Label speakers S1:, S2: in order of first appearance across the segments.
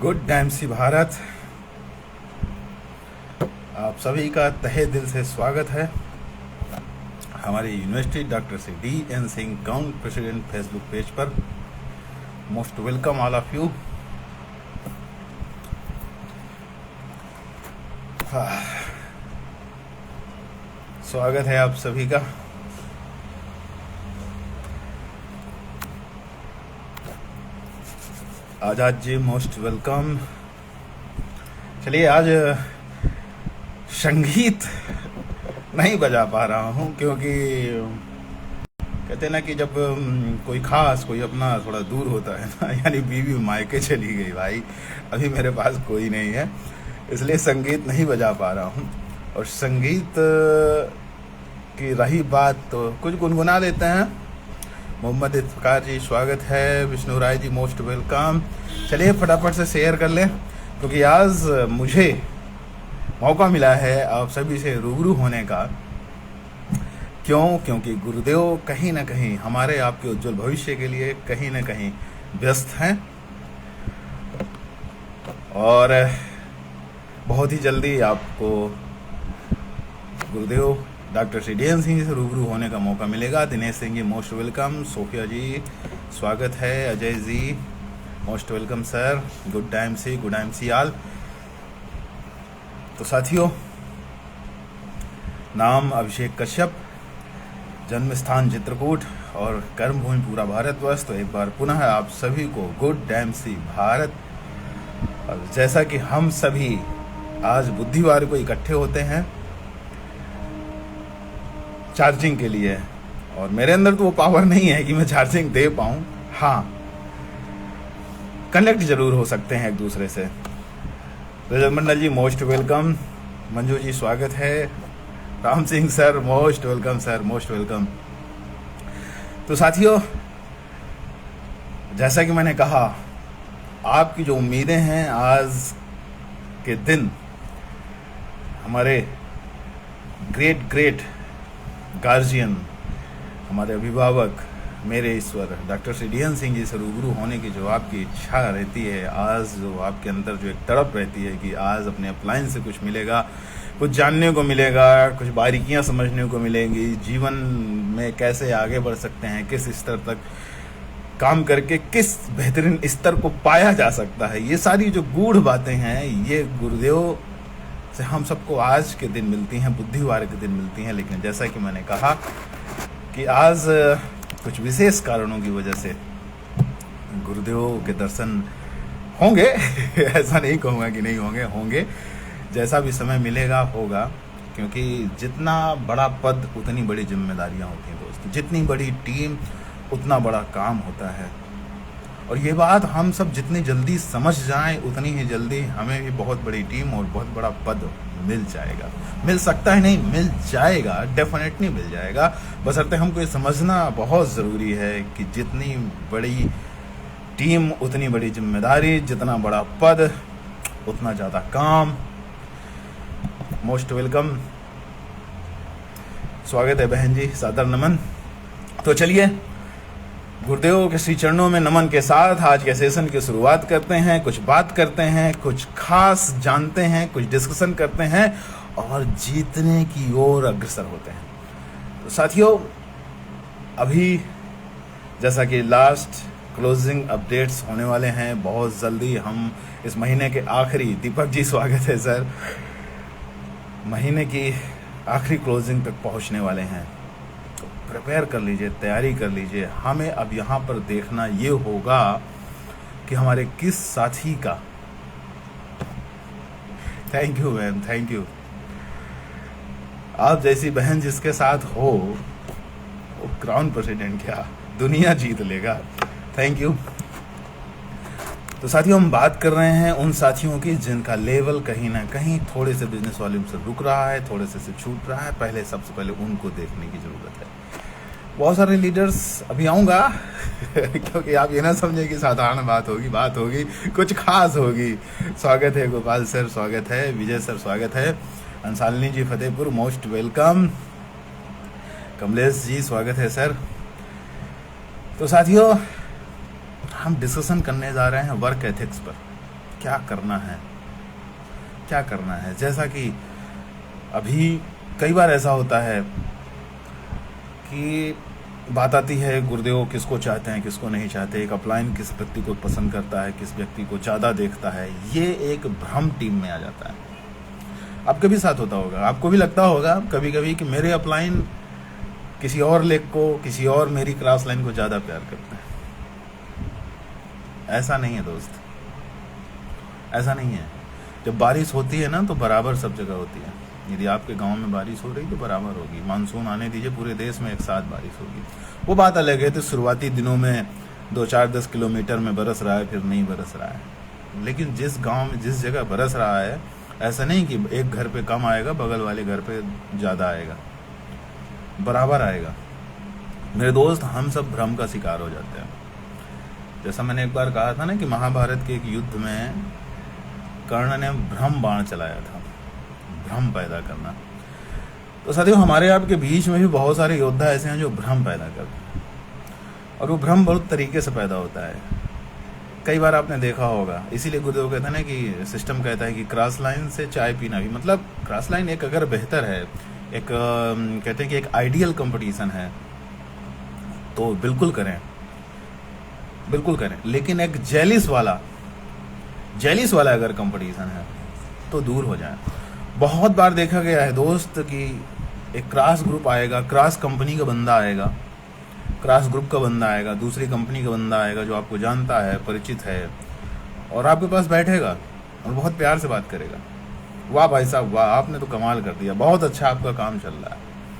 S1: Good time सी भारत, आप सभी का तहे दिल से स्वागत है हमारी university doctor C D N. Singh count president Facebook page पर। Most welcome all of you. स्वागत है आप सभी का। Azad ji most welcome. चलिए, आज संगीत नहीं बजा पा रहा हूँ क्योंकि कहते हैं ना कि जब कोई खास कोई अपना थोड़ा दूर होता है ना, यानी बीवी मायके चली गई भाई, अभी मेरे पास कोई नहीं है, इसलिए संगीत नहीं बजा पा रहा हूँ। और संगीत की रही बात तो कुछ गुनगुना लेते हैं। मोहम्मद इफ्तिकार जी स्वागत है। Vishnu Rai ji most welcome. चलिए फटाफट से शेयर कर लें क्योंकि आज मुझे मौका मिला है आप सभी से रूबरू होने का। क्योंकि गुरुदेव कहीं ना कहीं हमारे आपके उज्जवल भविष्य के लिए कहीं ना कहीं व्यस्त हैं और बहुत ही जल्दी आपको गुरुदेव डॉक्टर सी डी.एन. सिंह से रूबरू होने का मौका मिलेगा। Dinesh Singh ji most welcome. Sophia ji स्वागत है। Ajay ji most welcome sir. Good time see all. तो साथियों, नाम अभिषेक कश्यप, जन्म स्थान चित्रकूट और कर्मभूमि पूरा भारतवर्ष। तो एक बार पुनः आप सभी को गुड टाइम सी भारत। और जैसा कि हम सभी आज बुधवार को इकट्ठे होते हैं चार्जिंग के लिए, और मेरे अंदर तो वो पावर नहीं है कि मैं चार्जिंग दे पाऊं। हाँ, कनेक्ट जरूर हो सकते हैं एक दूसरे से। रजत मंडल जी मोस्ट वेलकम। मंजू जी स्वागत है। Ram Singh sir most welcome sir, most welcome. तो साथियों, जैसा कि मैंने कहा, आपकी जो उम्मीदें हैं आज के दिन हमारे ग्रेट गार्जियन, हमारे अभिभावक, मेरे ईश्वर doctor C D N. Singh ji से रूबरू होने की जो आपकी इच्छा रहती है, आज जो आपके अंदर जो एक तड़प रहती है कि आज अपने अपलाइन से कुछ मिलेगा, कुछ जानने को मिलेगा, कुछ बारीकियां समझने को मिलेंगी, जीवन में कैसे आगे बढ़ सकते हैं, किस स्तर तक काम करके किस बेहतरीन स्तर को पाया जा सकता है, ये सारी जो गूढ़ बातें हैं ये गुरुदेव से हम सबको आज के दिन मिलती हैं, बुधवार के दिन मिलती हैं। लेकिन जैसा कि मैंने कहा कि आज कुछ विशेष कारणों की वजह से गुरुदेव के दर्शन होंगे ऐसा नहीं कहूँगा कि नहीं होंगे। जैसा भी समय मिलेगा होगा, क्योंकि जितना बड़ा पद उतनी बड़ी जिम्मेदारियां होती हैं दोस्तों, जितनी बड़ी टीम उतना बड़ा काम होता है। और ये बात हम सब जितनी जल्दी समझ जाएं उतनी ही जल्दी हमें भी बहुत बड़ी टीम और बहुत बड़ा पद मिल जाएगा। मिल सकता है नहीं, मिल जाएगा, डेफिनेटली मिल जाएगा। बशर्ते हमको ये समझना बहुत ज़रूरी है कि जितनी बड़ी टीम उतनी बड़ी जिम्मेदारी, जितना बड़ा पद उतना ज़्यादा काम। मोस्ट वेलकम, स्वागत है बहन जी, सादर नमन। तो चलिए, गुरुदेव के श्री चरणों में नमन के साथ आज के सेशन की शुरुआत करते हैं। कुछ बात करते हैं, कुछ खास जानते हैं, कुछ डिस्कशन करते हैं और जीतने की ओर अग्रसर होते हैं। तो साथियों, अभी जैसा कि लास्ट क्लोजिंग अपडेट्स होने वाले हैं बहुत जल्दी, हम इस महीने के आखिरी, दीपक जी स्वागत है सर, महीने की आखिरी क्लोजिंग तक पहुंचने वाले हैं। तो प्रिपेयर कर लीजिए, तैयारी कर लीजिए। हमें अब यहाँ पर देखना ये होगा कि हमारे किस साथी का, thank you ma'am, thank you, आप जैसी बहन जिसके साथ हो वो क्राउन प्रेसिडेंट क्या दुनिया जीत लेगा। Thank you. तो साथियों, हम बात कर रहे हैं उन साथियों की जिनका लेवल कहीं ना कहीं थोड़े से बिजनेस वॉल्यूम से रुक रहा है, थोड़े से छूट रहा है। पहले सबसे पहले उनको देखने की जरूरत है। बहुत सारे लीडर्स अभी आऊँगा क्योंकि आप ये ना समझे कि साधारण बात होगी, कुछ खास होगी। स्वागत है गोपाल सर, स्वागत है विजय सर, स्वागत है अंसालिनी जी फतेहपुर, मोस्ट वेलकम। कमलेश जी स्वागत है सर। तो साथियों, हम डिस्कशन करने जा रहे हैं वर्क एथिक्स पर। क्या करना है, क्या करना है। जैसा कि अभी कई बार ऐसा होता है कि बात आती है गुरुदेव किसको चाहते हैं किसको नहीं चाहते, एक अपलाइन किस व्यक्ति को पसंद करता है, किस व्यक्ति को ज़्यादा देखता है, ये एक भ्रम टीम में आ जाता है। आपके भी साथ होता होगा, आपको भी लगता होगा कभी कभी कि मेरे अपलाइन किसी और लेग को, किसी और मेरी क्रॉस लाइन को ज़्यादा प्यार करते हैं। ऐसा नहीं है दोस्त, ऐसा नहीं है। जब बारिश होती है ना तो बराबर सब जगह होती है। यदि आपके गांव में बारिश हो रही तो बराबर होगी, मानसून आने दीजिए, पूरे देश में एक साथ बारिश होगी। वो बात अलग है तो शुरुआती दिनों में 2-4-10 किलोमीटर में बरस रहा है, फिर नहीं बरस रहा है। लेकिन जिस गांव में जिस जगह बरस रहा है, ऐसा नहीं कि एक घर पे कम आएगा बगल वाले घर पे ज़्यादा आएगा, बराबर आएगा। मेरे दोस्त, हम सब भ्रम का शिकार हो जाते हैं। जैसा मैंने एक बार कहा था ना कि महाभारत के एक युद्ध में कर्ण ने भ्रम बाण चलाया था, भ्रम पैदा करना। तो साथियों, हमारे आपके बीच में भी बहुत सारे योद्धा ऐसे हैं जो भ्रम पैदा करते हैं, और वो भ्रम बहुत तरीके से पैदा होता है। कई बार आपने देखा होगा, इसीलिए गुरुदेव कहते हैं ना कि सिस्टम कहता है कि क्रॉस लाइन से चाय पीना भी, मतलब क्रॉस लाइन एक अगर बेहतर है, एक कहते हैं कि एक आइडियल कंपटीशन है तो बिल्कुल करें, बिल्कुल करें। लेकिन एक जेलिस वाला अगर कंपटीशन है तो दूर हो जाए। बहुत बार देखा गया है दोस्त कि एक क्रॉस ग्रुप आएगा, क्रॉस कंपनी का बंदा आएगा, क्रॉस ग्रुप का बंदा आएगा, दूसरी कंपनी का बंदा आएगा जो आपको जानता है, परिचित है, और आपके पास बैठेगा और बहुत प्यार से बात करेगा। वाह भाई साहब वाह, आपने तो कमाल कर दिया, बहुत अच्छा आपका काम चल रहा है,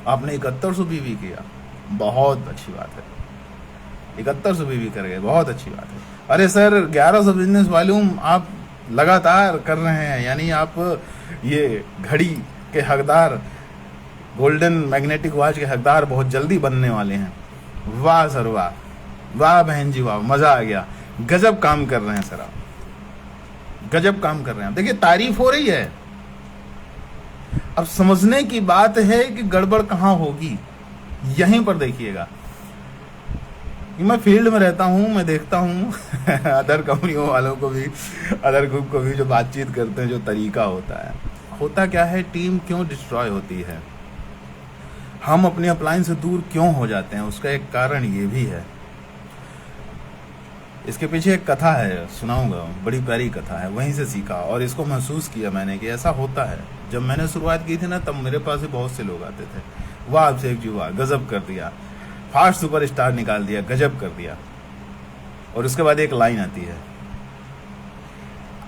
S1: आपने 7100 बीवी किया, बहुत अच्छी बात है, 7100 बीवी कर गए, बहुत अच्छी बात है। अरे सर 1100 बिजनेस वॉल्यूम आप लगातार कर रहे हैं, यानी आप ये घड़ी के हकदार, गोल्डन मैग्नेटिक वॉच के हकदार बहुत जल्दी बनने वाले हैं। वाह सर वाह, वाह बहन जी वाह, मजा आ गया, गजब काम कर रहे हैं सर आप, गजब काम कर रहे हैं। देखिए तारीफ हो रही है, अब समझने की बात है कि गड़बड़ कहां होगी, यहीं पर देखिएगा। मैं फील्ड में रहता हूं, मैं देखता हूं अदर कंपनियों वालों को भी, अदर ग्रुप को भी जो बातचीत करते हैं, जो तरीका होता है, होता क्या है, टीम क्यों डिस्ट्रॉय होती है, हम अपने अपलाइन से दूर क्यों हो जाते हैं, उसका एक कारण ये भी है। इसके पीछे एक कथा है, सुनाऊंगा, बड़ी प्यारी कथा है, वहीं से सीखा और इसको महसूस किया मैंने कि ऐसा होता है। जब मैंने शुरुआत की थी ना, तब मेरे पास भी बहुत से लोग आते थे, वाह अभिषेक जी वाह, गजब कर दिया, फास्ट सुपरस्टार निकाल दिया, गजब कर दिया। और उसके बाद एक लाइन आती है,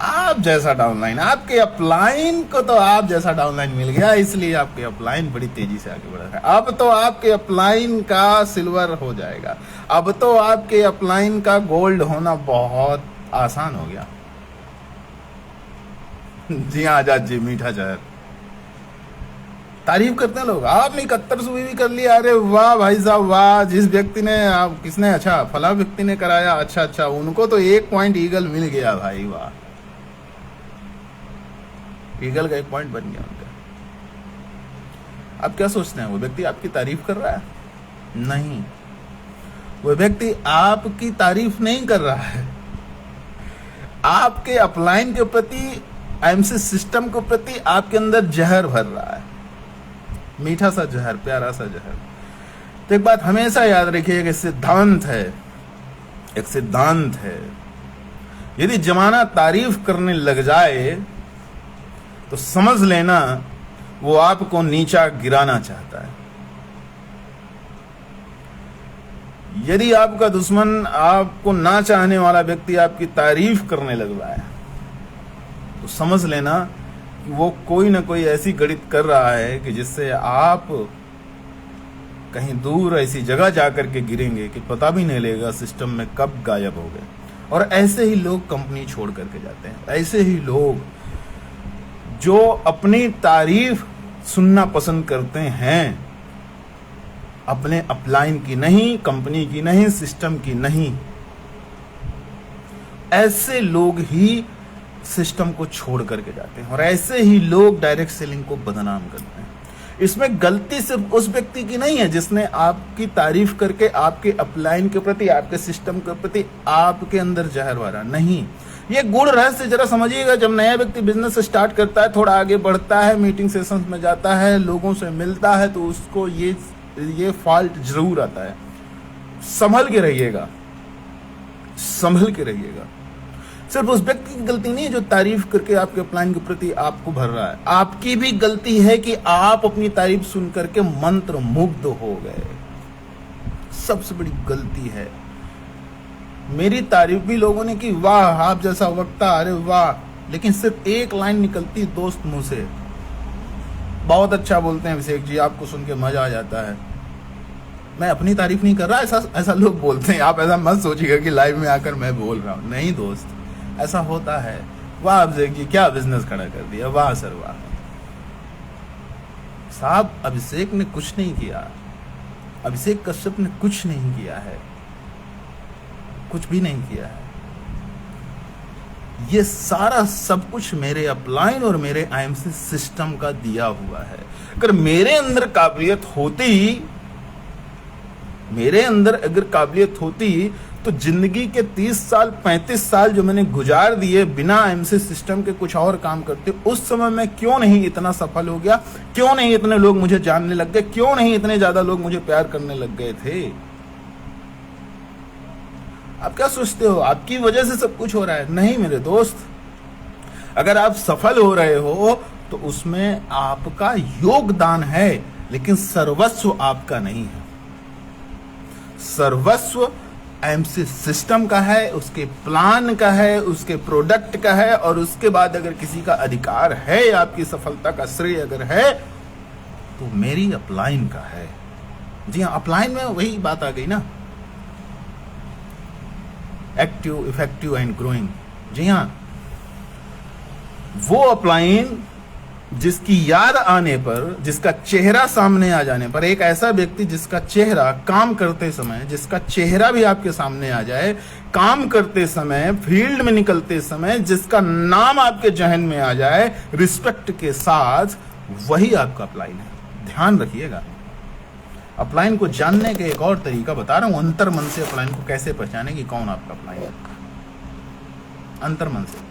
S1: आप जैसा डाउनलाइन, आपके अपलाइन को तो आप जैसा डाउनलाइन मिल गया, इसलिए आपके अपलाइन बड़ी तेजी से आगे बढ़ रहा है। अब तो आपके अपलाइन का सिल्वर हो जाएगा, अब तो आपके अपलाइन का गोल्ड होना बहुत आसान हो गया। जी हाँ आजाद जी, मीठा जहर तारीफ करते हैं लोग, आपने 7100 भी कर लिया, अरे वाह भाई साहब वाह, जिस व्यक्ति ने, आप किसने, अच्छा फला व्यक्ति ने कराया, अच्छा उनको तो 1 पॉइंट ईगल मिल गया भाई वाह, ईगल का 1 पॉइंट बन गया उनका। आप क्या सोचते हैं, वो व्यक्ति आपकी तारीफ कर रहा है? नहीं, वो व्यक्ति आपकी तारीफ नहीं कर रहा है, आपके अपलाइन के प्रति, आईएमसी सिस्टम के प्रति आपके अंदर जहर भर रहा है, मीठा सा जहर, प्यारा सा जहर। तो एक बात हमेशा याद रखिए कि सिद्धांत है, एक सिद्धांत है, यदि जमाना तारीफ करने लग जाए तो समझ लेना वो आपको नीचा गिराना चाहता है। यदि आपका दुश्मन, आपको ना चाहने वाला व्यक्ति आपकी तारीफ करने लग रहा है तो समझ लेना कि वो कोई ना कोई ऐसी गणित कर रहा है कि जिससे आप कहीं दूर ऐसी जगह जाकर के गिरेंगे कि पता भी नहीं लगेगा सिस्टम में कब गायब हो गए। और ऐसे ही लोग कंपनी छोड़ करके जाते हैं, ऐसे ही लोग जो अपनी तारीफ सुनना पसंद करते हैं, अपने अपलाइन की नहीं, कंपनी की नहीं, सिस्टम की नहीं, ऐसे लोग ही सिस्टम को छोड़ करके जाते हैं और ऐसे ही लोग डायरेक्ट सेलिंग को बदनाम करते हैं। इसमें गलती सिर्फ उस व्यक्ति की नहीं है जिसने आपकी तारीफ करके आपके अपलाइन के प्रति, आपके सिस्टम के प्रति आपके अंदर जहर भरा, नहीं, ये गुड़ रहस्य जरा समझिएगा। जब नया व्यक्ति बिजनेस स्टार्ट करता है, थोड़ा आगे बढ़ता है, मीटिंग सेशंस में जाता है, लोगों से मिलता है, तो उसको ये फॉल्ट जरूर आता है। संभल के रहिएगा, संभल के रहिएगा। सिर्फ उस व्यक्ति की गलती नहीं है जो तारीफ करके आपके प्लान के प्रति आपको भर रहा है, आपकी भी गलती है कि आप अपनी तारीफ सुन करके मंत्र मुग्ध हो गए। सबसे बड़ी गलती है। मेरी तारीफ भी लोगों ने की, वाह आप जैसा वक्ता, अरे वाह, लेकिन सिर्फ एक लाइन निकलती दोस्त मुंह से, बहुत अच्छा बोलते हैं अभिषेक जी, आपको सुन के मजा आ जाता है। मैं अपनी तारीफ नहीं कर रहा, ऐसा लोग बोलते हैं। आप ऐसा मत सोचिएगा कि लाइव में आकर मैं बोल रहा हूं, नहीं दोस्त, ऐसा होता है। वाह अभिषेक जी क्या बिजनेस खड़ा कर दिया, वाह सर वाह। साहब अभिषेक ने कुछ नहीं किया, अभिषेक कश्यप ने कुछ नहीं किया है, कुछ भी नहीं किया है। ये सारा सब कुछ मेरे अपलाइन और मेरे आईएमसी सिस्टम का दिया हुआ है। अगर मेरे अंदर काबिलियत होती, मेरे अंदर अगर काबिलियत होती तो जिंदगी के 30 साल 35 साल जो मैंने गुजार दिए बिना आईएमसी सिस्टम के कुछ और काम करते, उस समय मैं क्यों नहीं इतना सफल हो गया, क्यों नहीं इतने लोग मुझे जानने लग गए, क्यों नहीं इतने ज्यादा लोग मुझे प्यार करने लग गए थे। आप क्या सोचते हो आपकी वजह से सब कुछ हो रहा है? नहीं मेरे दोस्त, अगर आप सफल हो रहे हो तो उसमें आपका योगदान है, लेकिन सर्वस्व आपका नहीं है। सर्वस्व आईएमसी सिस्टम का है, उसके प्लान का है, उसके प्रोडक्ट का है, और उसके बाद अगर किसी का अधिकार है, आपकी सफलता का श्रेय अगर है तो मेरी अपलाइन का है। जी हाँ, अपलाइन में वही बात आ गई ना, एक्टिव, इफेक्टिव एंड ग्रोइंग। जी हाँ, वो अपलाइन जिसकी याद आने पर, जिसका चेहरा सामने आ जाने पर, एक ऐसा व्यक्ति जिसका चेहरा काम करते समय, जिसका चेहरा भी आपके सामने आ जाए, काम करते समय, फील्ड में निकलते समय, जिसका नाम आपके जहन में आ जाए रिस्पेक्ट के साथ, वही आपका अपलाइन है। ध्यान रखिएगा। अपलाइन को जानने के एक और तरीका बता रहा हूं, अंतर मन से अपलाइन को कैसे पहचाने कि कौन आपका अपलाइन है। अंतर मन से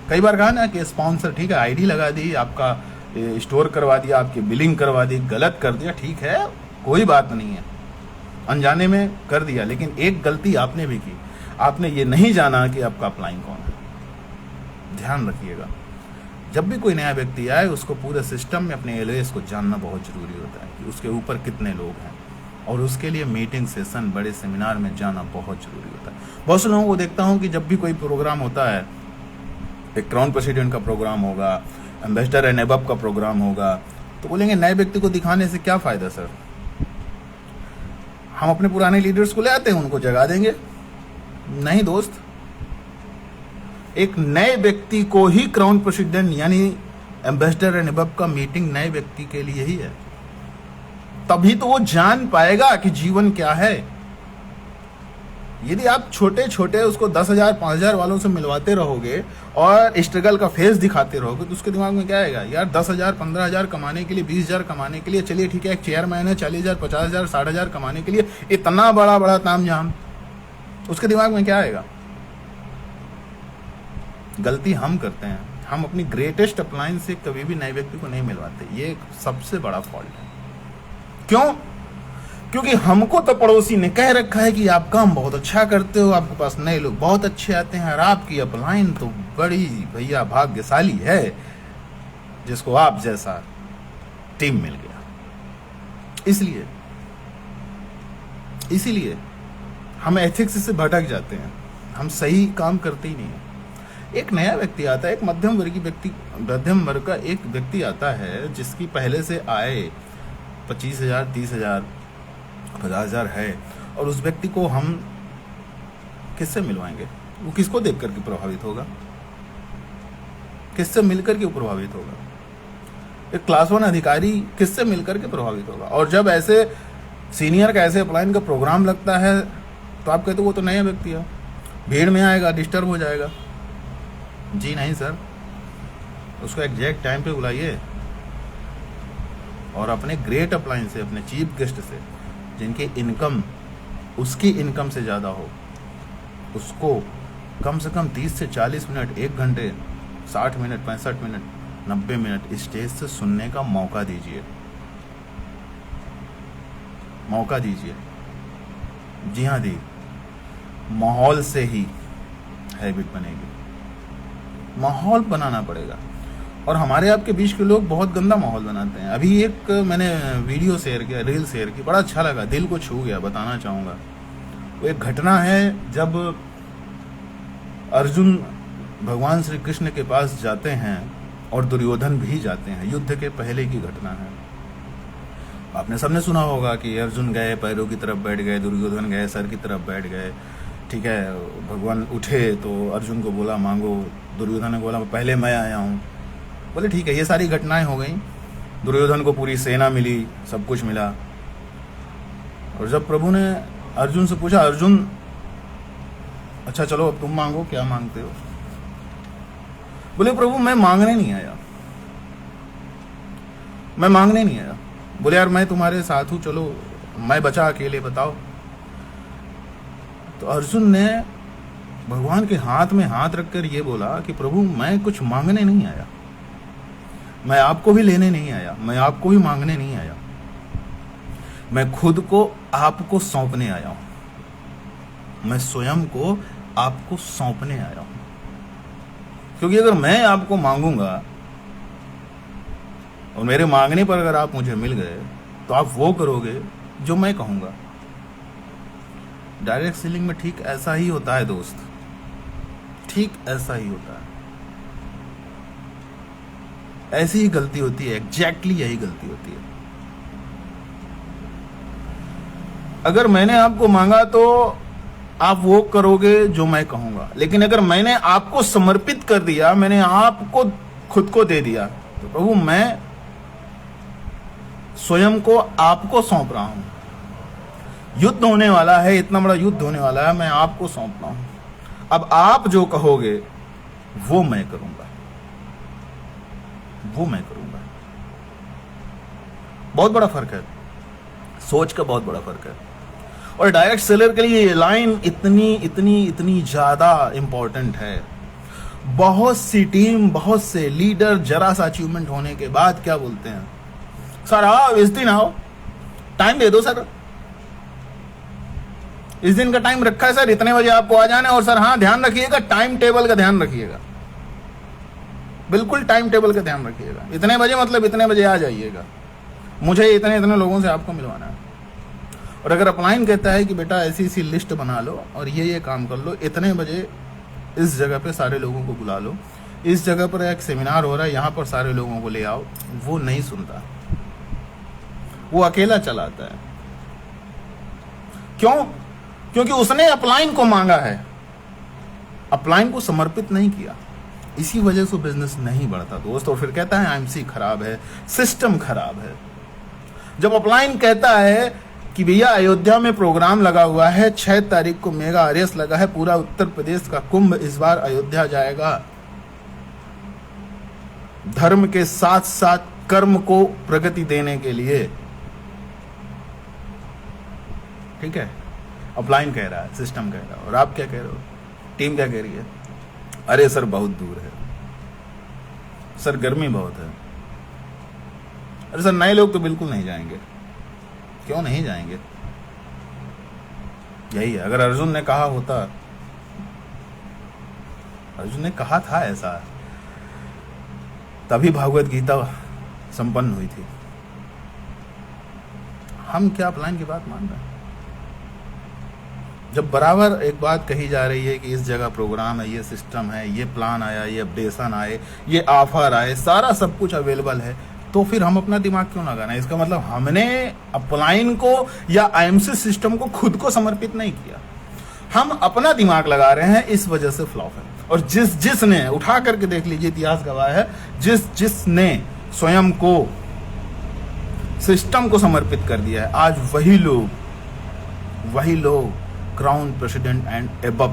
S1: कई बार कहा ना कि स्पॉन्सर, ठीक है, आईडी लगा दी, आपका स्टोर करवा दिया, आपकी बिलिंग करवा दी, गलत कर दिया, ठीक है, कोई बात नहीं है, अनजाने में कर दिया, लेकिन एक गलती आपने भी की, आपने ये नहीं जाना कि आपका अपलाइन कौन है। ध्यान रखिएगा, जब भी कोई नया व्यक्ति आए उसको पूरे सिस्टम में अपने एलओएस को जानना बहुत जरूरी होता है कि उसके ऊपर कितने लोग हैं, और उसके लिए मीटिंग सेशन, बड़े सेमिनार में जाना बहुत जरूरी होता है। बहुत से लोगों को देखता हूं कि जब भी कोई प्रोग्राम होता है, एक क्राउन प्रेसिडेंट का प्रोग्राम होगा, एम्बेसडर एंड अबव का प्रोग्राम होगा, तो बोलेंगे नए व्यक्ति को दिखाने से क्या फायदा सर, हम अपने पुराने लीडर्स को ले आते हैं, उनको जगा देंगे। नहीं दोस्त, एक नए व्यक्ति को ही क्राउन प्रेसिडेंट यानी एम्बेसडर एंड अबव का मीटिंग नए व्यक्ति के लिए ही है, तभी तो वो जान पाएगा कि जीवन क्या है। यदि आप छोटे छोटे उसको 10,000 5,000 वालों से मिलवाते रहोगे और स्ट्रगल का फेस दिखाते रहोगे, तो उसके दिमाग में क्या आएगा, यार 10,000 15,000 कमाने के लिए, 20,000 कमाने के लिए, चलिए ठीक है, एक चेयरमैन है, 40,000 50,000 60,000 कमाने के लिए इतना बड़ा बड़ा तामझाम, उसके दिमाग में क्या आएगा? गलती हम करते हैं, हम अपनी ग्रेटेस्ट अपलाइन से कभी भी नए व्यक्ति को नहीं मिलवाते। ये सबसे बड़ा फॉल्ट है। क्यों? क्योंकि हमको तो पड़ोसी ने कह रखा है कि आप काम बहुत अच्छा करते हो, आपके पास नए लोग बहुत अच्छे आते हैं, और आपकी अपलाइन तो बड़ी भैया भाग्यशाली है जिसको आप जैसा टीम मिल गया। इसीलिए हम एथिक्स से भटक जाते हैं, हम सही काम करते ही नहीं है। एक नया व्यक्ति आता है, एक मध्यम वर्ग का एक व्यक्ति आता है जिसकी पहले से आय 25,000 30,000 50,000 है, और उस व्यक्ति को हम किससे मिलवाएंगे? वो किसको देख करके प्रभावित होगा? किससे मिलकर के प्रभावित होगा? एक क्लास 1 अधिकारी किससे मिलकर के प्रभावित होगा? और जब ऐसे सीनियर का, ऐसे अपलाइन का प्रोग्राम लगता है तो आप कहते हो वो तो नया व्यक्ति है, भीड़ में आएगा, डिस्टर्ब हो जाएगा। जी नहीं सर, उसको एग्जैक्ट टाइम पे बुलाइए और अपने ग्रेट अपलाइन से, अपने चीफ गेस्ट से, जिनकी इनकम उसकी इनकम से ज़्यादा हो, उसको कम से कम 30 से 40 मिनट, 1 घंटे, 60 मिनट, 65 मिनट, 90 मिनट स्टेज से सुनने का मौका दीजिए, मौका दीजिए। जी हाँ दी, माहौल से ही हैबिट बनेगी, माहौल बनाना पड़ेगा। और हमारे आपके बीच के लोग बहुत गंदा माहौल बनाते हैं। अभी एक मैंने वीडियो शेयर किया, रील शेयर की, बड़ा अच्छा लगा, दिल को छू गया, बताना चाहूँगा। वो एक घटना है जब अर्जुन भगवान श्री कृष्ण के पास जाते हैं और दुर्योधन भी जाते हैं, युद्ध के पहले की घटना है। आपने सबने सुना होगा कि अर्जुन गए, पैरों की तरफ बैठ गए, दुर्योधन गए, सर की तरफ बैठ गए। ठीक है, भगवान उठे तो अर्जुन को बोला मांगो, दुर्योधन ने बोला पहले मैं आया हूँ। बोले ठीक है, ये सारी घटनाएं हो गई। दुर्योधन को पूरी सेना मिली, सब कुछ मिला। और जब प्रभु ने अर्जुन से पूछा, अर्जुन अच्छा चलो अब तुम मांगो, क्या मांगते हो? बोले प्रभु मैं मांगने नहीं आया, मैं मांगने नहीं आया। बोले यार मैं तुम्हारे साथ हूं, चलो मैं बचा अकेले, बताओ। तो अर्जुन ने भगवान के हाथ में हाथ रखकर ये बोला कि प्रभु मैं कुछ मांगने नहीं आया, मैं आपको भी लेने नहीं आया, मैं आपको भी मांगने नहीं आया, मैं खुद को आपको सौंपने आया हूं, मैं स्वयं को आपको सौंपने आया हूं। क्योंकि अगर मैं आपको मांगूंगा और मेरे मांगने पर अगर आप मुझे मिल गए तो आप वो करोगे जो मैं कहूंगा। डायरेक्ट सेलिंग में ठीक ऐसा ही होता है दोस्त, ठीक ऐसा ही होता है, ऐसी ही गलती होती है, एग्जैक्टली यही गलती होती है। अगर मैंने आपको मांगा तो आप वो करोगे जो मैं कहूंगा, लेकिन अगर मैंने आपको समर्पित कर दिया, मैंने आपको खुद को दे दिया, तो प्रभु मैं स्वयं को आपको सौंप रहा हूं। युद्ध होने वाला है, इतना बड़ा युद्ध होने वाला है, मैं आपको सौंप रहा हूं। अब आप जो कहोगे वो मैं करूंगा, वो मैं करूंगा। बहुत बड़ा फर्क है, सोच का बहुत बड़ा फर्क है। और डायरेक्ट सेलर के लिए ये लाइन इतनी इतनी इतनी ज्यादा इंपॉर्टेंट है। बहुत सी टीम, बहुत से लीडर जरा सा अचीवमेंट होने के बाद क्या बोलते हैं, सर आओ इस दिन आओ, टाइम दे दो सर, इस दिन का टाइम रखा है सर, इतने बजे आपको आ जाना है। और सर हाँ ध्यान रखिएगा, टाइम टेबल का ध्यान रखिएगा, बिल्कुल टाइम टेबल का ध्यान रखिएगा। इतने बजे मतलब इतने बजे आ जाइएगा, मुझे इतने इतने लोगों से आपको मिलवाना है। और अगर अपलाइन कहता है कि बेटा ऐसी ऐसी लिस्ट बना लो और ये काम कर लो, इतने बजे इस जगह पे सारे लोगों को बुला लो, इस जगह पर एक सेमिनार हो रहा है, यहाँ पर सारे लोगों को ले आओ, वो नहीं सुनता, वो अकेला चलाता है। क्यों? क्योंकि उसने अपलाइन को मांगा है, अपलाइन को समर्पित नहीं किया। इसी वजह से बिजनेस नहीं बढ़ता दोस्त। और फिर कहता है आईएमसी खराब है, सिस्टम खराब है। जब अपलाइन कहता है कि भैया अयोध्या में प्रोग्राम लगा हुआ है, 6 तारीख को मेगा आरएस लगा है, पूरा उत्तर प्रदेश का कुंभ इस बार अयोध्या जाएगा, धर्म के साथ साथ कर्म को प्रगति देने के लिए, ठीक है। अपलाइन कह रहा है, सिस्टम कह रहा है, और आप क्या कह रहे हो, टीम क्या कह रही है, अरे सर बहुत दूर है, सर गर्मी बहुत है, अरे सर नए लोग तो बिल्कुल नहीं जाएंगे। क्यों नहीं जाएंगे? यही है। अगर अर्जुन ने कहा होता, अर्जुन ने कहा था ऐसा, तभी भागवत गीता संपन्न हुई थी। हम क्या अपलाइन की बात मान रहे हैं? जब बराबर एक बात कही जा रही है कि इस जगह प्रोग्राम है, ये सिस्टम है, ये प्लान आया, ये अपडेशन आए, ये ऑफर आए, सारा सब कुछ अवेलेबल है, तो फिर हम अपना दिमाग क्यों लगाना? इसका मतलब हमने अपलाइन को या आईएमसी सिस्टम को खुद को समर्पित नहीं किया, हम अपना दिमाग लगा रहे हैं, इस वजह से फ्लॉप है। और जिसने उठा करके देख लीजिए, इतिहास गवाह है, जिसने स्वयं को सिस्टम को समर्पित कर दिया है, आज वही लोग क्राउन प्रेसिडेंट एंड एबव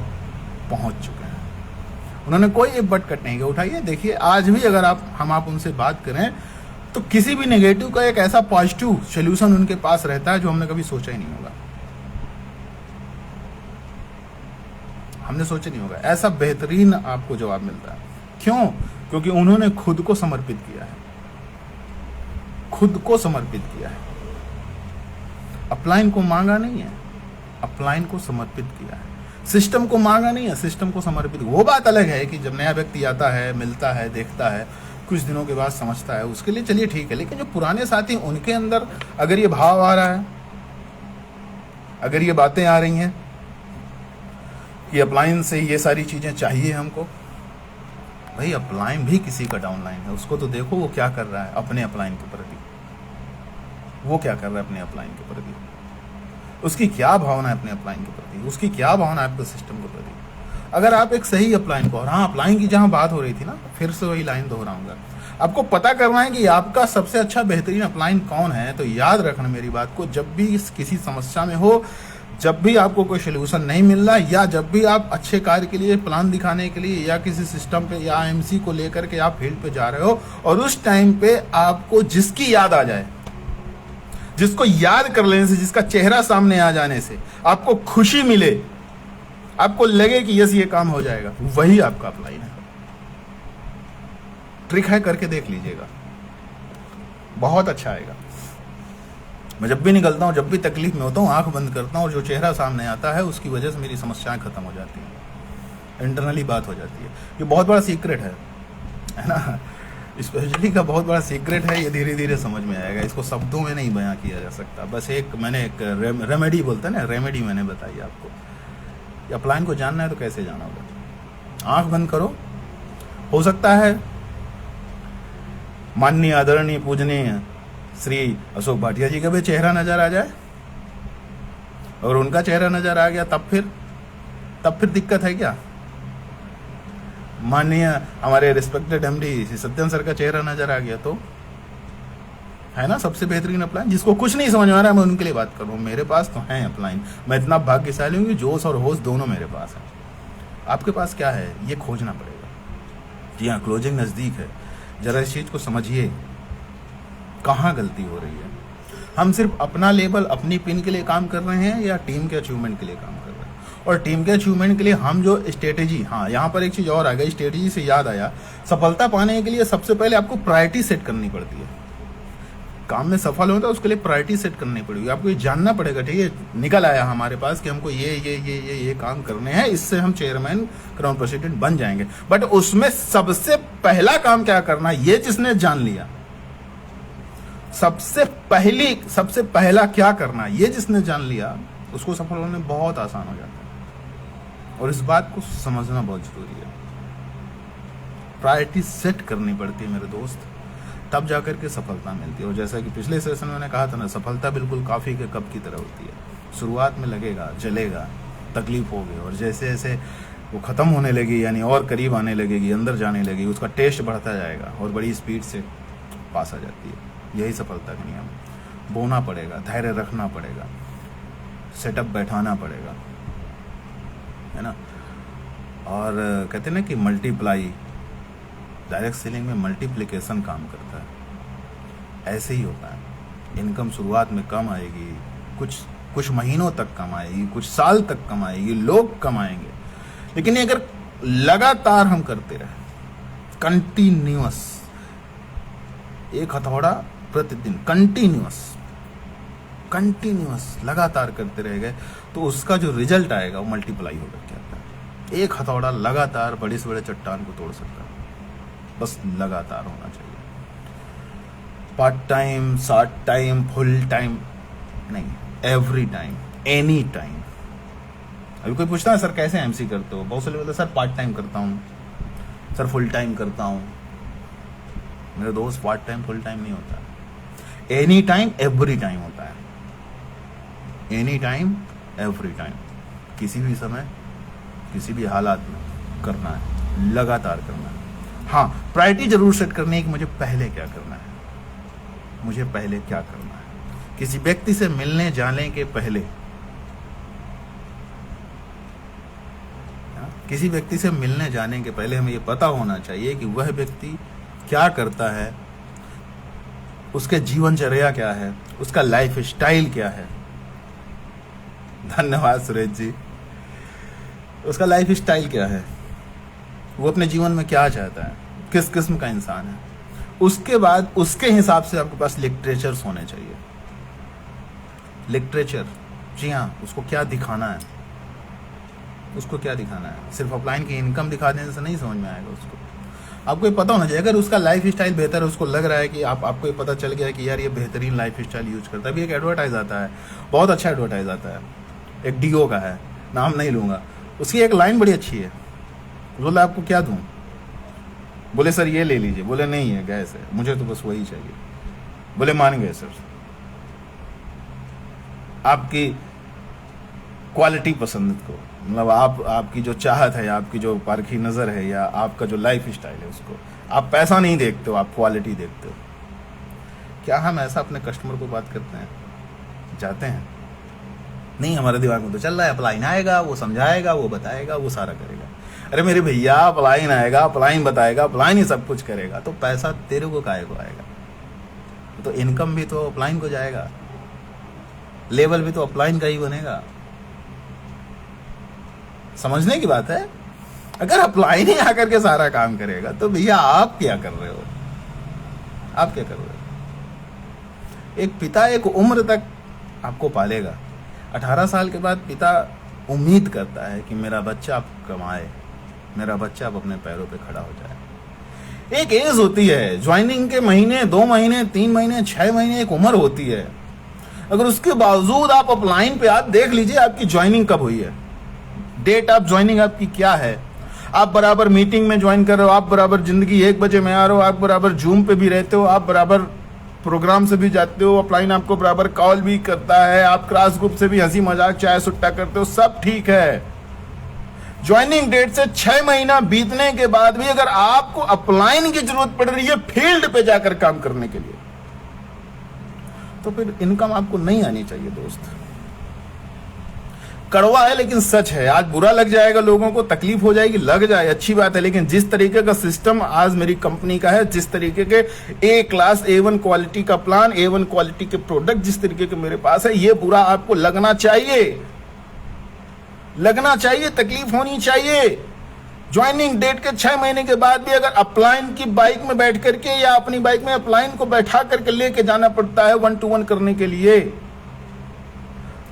S1: पहुंच चुके हैं। उन्होंने कोई एक बट कट नहीं किया। उठाइए देखिए, आज भी अगर आप उनसे बात करें तो किसी भी नेगेटिव का एक ऐसा पॉजिटिव सोल्यूशन उनके पास रहता है जो हमने कभी सोचा ही नहीं होगा। हमने सोचा नहीं होगा। ऐसा बेहतरीन आपको जवाब मिलता है। क्यों? क्योंकि उन्होंने खुद को समर्पित किया है, खुद को समर्पित किया है। अपलाइन को मांगा नहीं है, अपलाइन को समर्पित किया है। सिस्टम को मांगा नहीं है, सिस्टम को समर्पित। वो बात अलग है कि जब नया व्यक्ति आता है, मिलता है, देखता है, कुछ दिनों के बाद समझता है, उसके लिए चलिए ठीक है। लेकिन जो पुराने साथी, उनके अंदर अगर ये भाव आ रहा है, अगर ये बातें आ रही हैं कि अपलाइन से ये सारी चीजें चाहिए हमको, भाई अपलाइन भी किसी का डाउनलाइन है, उसको तो देखो वो क्या कर रहा है अपने अपलाइन के प्रति। वो क्या कर रहा है अपने अपलाइन के प्रति, उसकी क्या भावना है अपने अपलाइन के प्रति, उसकी क्या भावना है आपके सिस्टम के प्रति। अगर आप एक सही अपलाइन को, और हाँ, अपलाइन की जहां बात हो रही थी ना, फिर से वही लाइन दोहराऊंगा, आपको पता करना है कि आपका सबसे अच्छा बेहतरीन अपलाइन कौन है। तो याद रखना मेरी बात को, जब भी किसी समस्या में हो, जब भी आपको कोई सोल्यूशन नहीं मिल रहा, या जब भी आप अच्छे कार्य के लिए प्लान दिखाने के लिए या किसी सिस्टम पे या एमसी को लेकर के आप फील्ड पे जा रहे हो, और उस टाइम पे आपको जिसकी याद आ जाए, जिसको याद कर लेने से, जिसका चेहरा सामने आ जाने से आपको खुशी मिले, आपको लगे कि यस ये काम हो जाएगा, वही आपका अपलाइन है। ट्रिक है, करके देख लीजिएगा, बहुत अच्छा आएगा। मैं जब भी निकलता हूँ, जब भी तकलीफ में होता हूँ, आंख बंद करता हूँ और जो चेहरा सामने आता है उसकी वजह से मेरी समस्याएं खत्म हो जाती हैं, इंटरनली बात हो जाती है। ये बहुत बड़ा सीक्रेट है ना, स्पेशली का बहुत बड़ा सीक्रेट है। ये धीरे धीरे समझ में आएगा, इसको शब्दों में नहीं बयां किया जा सकता। बस मैंने एक रेमेडी बोलते हैं ना, रेमेडी मैंने बताई आपको। अपलाइन को जानना है तो कैसे जाना होगा, आंख बंद करो, हो सकता है माननीय, आदरणीय, पूजनीय श्री अशोक भाटिया जी का भी चेहरा नजर आ जाए, और उनका चेहरा नजर आ गया, तब फिर दिक्कत है क्या? माननीय हमारे रिस्पेक्टेड एमडी सत्यन सर का चेहरा नजर आ गया तो है ना सबसे बेहतरीन अपलाइन। जिसको कुछ नहीं समझ में आ रहा है, मैं उनके लिए बात कर रहा हूँ। मेरे पास तो है अपलाइन, मैं इतना भाग्यशाली हूँ कि जोश और होश दोनों मेरे पास है। आपके पास क्या है, ये खोजना पड़ेगा। जी हाँ, क्लोजिंग नजदीक है, जरा इस चीज को समझिए, कहाँ गलती हो रही है। हम सिर्फ अपना लेबल, अपनी पिन के लिए काम कर रहे हैं, या टीम के अचीवमेंट के लिए काम कर रहे हैं। और टीम के अचीवमेंट के लिए हम जो स्ट्रेटेजी, हाँ यहाँ पर एक चीज और आ गई, स्ट्रेटेजी से याद आया, सफलता पाने के लिए सबसे पहले आपको प्रायोरिटी सेट करनी पड़ती है। काम में सफल होता है उसके लिए प्रायोरिटी सेट करनी पड़ेगी। आपको ये जानना पड़ेगा, ठीक है, निकल आया हमारे पास कि हमको ये काम करने हैं, इससे हम चेयरमैन, क्राउन प्रेसिडेंट बन जाएंगे। बट उसमें सबसे पहला काम क्या करना, ये जिसने जान लिया, सबसे पहला क्या करना, ये जिसने जान लिया, उसको सफल होने में बहुत आसान हो जाता है। और इस बात को समझना बहुत जरूरी है। प्रायोरिटी सेट करनी पड़ती है मेरे दोस्त, तब जाकर के सफलता मिलती है। और जैसा कि पिछले सेशन में मैंने कहा था ना, सफलता बिल्कुल कॉफी के कप की तरह होती है। शुरुआत में लगेगा, जलेगा, तकलीफ होगी, और जैसे जैसे वो खत्म होने लगी, यानी और करीब आने लगेगी, अंदर जाने लगेगी, उसका टेस्ट बढ़ता जाएगा और बड़ी स्पीड से पास आ जाती है। यही सफलता का नियम। बोना पड़ेगा, धैर्य रखना पड़ेगा, सेटअप बैठाना पड़ेगा, है ना। और कहते हैं ना कि मल्टीप्लाई, डायरेक्ट सेलिंग में मल्टीप्लिकेशन काम करता है। ऐसे ही होता है। इनकम शुरुआत में कम आएगी, कुछ महीनों तक कम आएगी, कुछ साल तक कम आएगी, लोग कमाएंगे। लेकिन अगर लगातार हम करते रहे, कंटिन्यूअस, एक हथौड़ा प्रतिदिन, कंटिन्यूअस लगातार करते रह गए, तो उसका जो रिजल्ट आएगा वो मल्टीप्लाई होकर के आता है। एक हथौड़ा लगातार बड़े से बड़े चट्टान को तोड़ सकता है, बस लगातार होना चाहिए। Part time, short time, full time नहीं, एवरी टाइम, एनी टाइम। अभी कोई पूछता है सर कैसे एमसी करते हो, बहुत से लोग बोलते सर पार्ट टाइम करता हूँ, सर फुल टाइम करता हूँ। मेरे दोस्त, पार्ट टाइम फुल टाइम नहीं होता, एनी टाइम एवरी टाइम होता है। एनी टाइम एवरी टाइम, किसी भी समय, किसी भी हालात में करना है, लगातार करना है। हाँ, प्रायोरिटी जरूर सेट करनी है कि मुझे पहले क्या करना है, मुझे पहले क्या करना है। किसी व्यक्ति से मिलने जाने के पहले, किसी व्यक्ति से मिलने जाने के पहले हमें ये पता होना चाहिए कि वह व्यक्ति क्या करता है, उसके जीवनचर्या क्या है, उसका लाइफ स्टाइल क्या है। धन्यवाद सुरेश जी। उसका लाइफ स्टाइल क्या है, वो अपने जीवन में क्या चाहता है, किस किस्म का इंसान है। उसके बाद उसके हिसाब से आपके पास लिटरेचर्स होने चाहिए। लिटरेचर, जी हाँ, उसको क्या दिखाना है, उसको क्या दिखाना है। सिर्फ अपलाइन की इनकम दिखा देने से नहीं समझ में आएगा उसको। आपको ये पता होना चाहिए, अगर उसका लाइफ स्टाइल बेहतर है, उसको लग रहा है कि आपको ये पता चल गया है कि यार ये बेहतरीन लाइफ स्टाइल यूज करता है। अभी एक एडवर्टाइज आता है, बहुत अच्छा एडवर्टाइज आता है, एक डीओ का है, नाम नहीं लूँगा। उसकी एक लाइन बड़ी अच्छी है, बोला आपको क्या दूँ, बोले सर ये ले लीजिए, बोले नहीं है गैस है, मुझे तो बस वही चाहिए। बोले मान गए सर, आपकी क्वालिटी पसंद को, मतलब आपकी जो चाहत है, आपकी जो पारखी नज़र है, या आपका जो लाइफ स्टाइल है, उसको आप पैसा नहीं देखते हो, आप क्वालिटी देखते हो। क्या हम ऐसा अपने कस्टमर को बात करते हैं, जाते हैं? नहीं, हमारे दिमाग में तो चल रहा है अपलाइन आएगा, वो समझाएगा, वो बताएगा, वो सारा करेगा। अरे मेरे भैया, अपलाइन आएगा, अपलाइन बताएगा, अपलाइन ही सब कुछ करेगा, तो पैसा तेरे को काहे को आएगा? तो इनकम भी तो अपलाइन को जाएगा, लेवल भी तो अपलाइन का ही बनेगा। समझने की बात है। अगर अपलाइन ही आकर के सारा काम करेगा तो भैया आप क्या कर रहे हो, आप क्या कर रहे हो? एक पिता एक उम्र तक आपको पालेगा, 18 साल के बाद पिता उम्मीद करता है कि मेरा बच्चा अब कमाए, मेरा बच्चा अब अपने पैरों पे खड़ा हो जाए। एक एज होती है, ज्वाइनिंग के महीने, 2 महीने, 3 महीने, 6 महीने, एक उम्र होती है। अगर उसके बावजूद आप अपलाइन पे आप देख लीजिए आपकी ज्वाइनिंग कब हुई है, डेट ऑफ ज्वाइनिंग आपकी क्या है। आप बराबर मीटिंग में ज्वाइन कर रहे हो, आप बराबर जिंदगी 1 बजे में आ रहे हो, आप बराबर जूम पे भी रहते हो, आप बराबर प्रोग्राम से भी जाते हो, अपलाइन आपको बराबर कॉल भी करता है, आप क्लास ग्रुप से भी हंसी मजाक चाय सुट्टा करते हो, सब ठीक है। ज्वाइनिंग डेट से 6 महीना बीतने के बाद भी अगर आपको अपलाइन की जरूरत पड़ रही है फील्ड पे जाकर काम करने के लिए, तो फिर इनकम आपको नहीं आनी चाहिए दोस्त। कड़वा है लेकिन सच है। आज बुरा लग जाएगा, लोगों को तकलीफ हो जाएगी, लग जाए, अच्छी बात है, लेकिन जिस तरीके का सिस्टम आज मेरी कंपनी का है, जिस तरीके के ए क्लास A1 क्वालिटी का प्लान, A1 क्वालिटी के प्रोडक्ट जिस तरीके के मेरे पास है, ये बुरा आपको लगना चाहिए, लगना चाहिए, तकलीफ होनी चाहिए। ज्वाइनिंग डेट के 6 महीने के बाद भी अगर अपलाइन की बाइक में बैठ करके या अपनी बाइक में अपलाइन को बैठा करके लेके जाना पड़ता है 1 to 1 करने के लिए,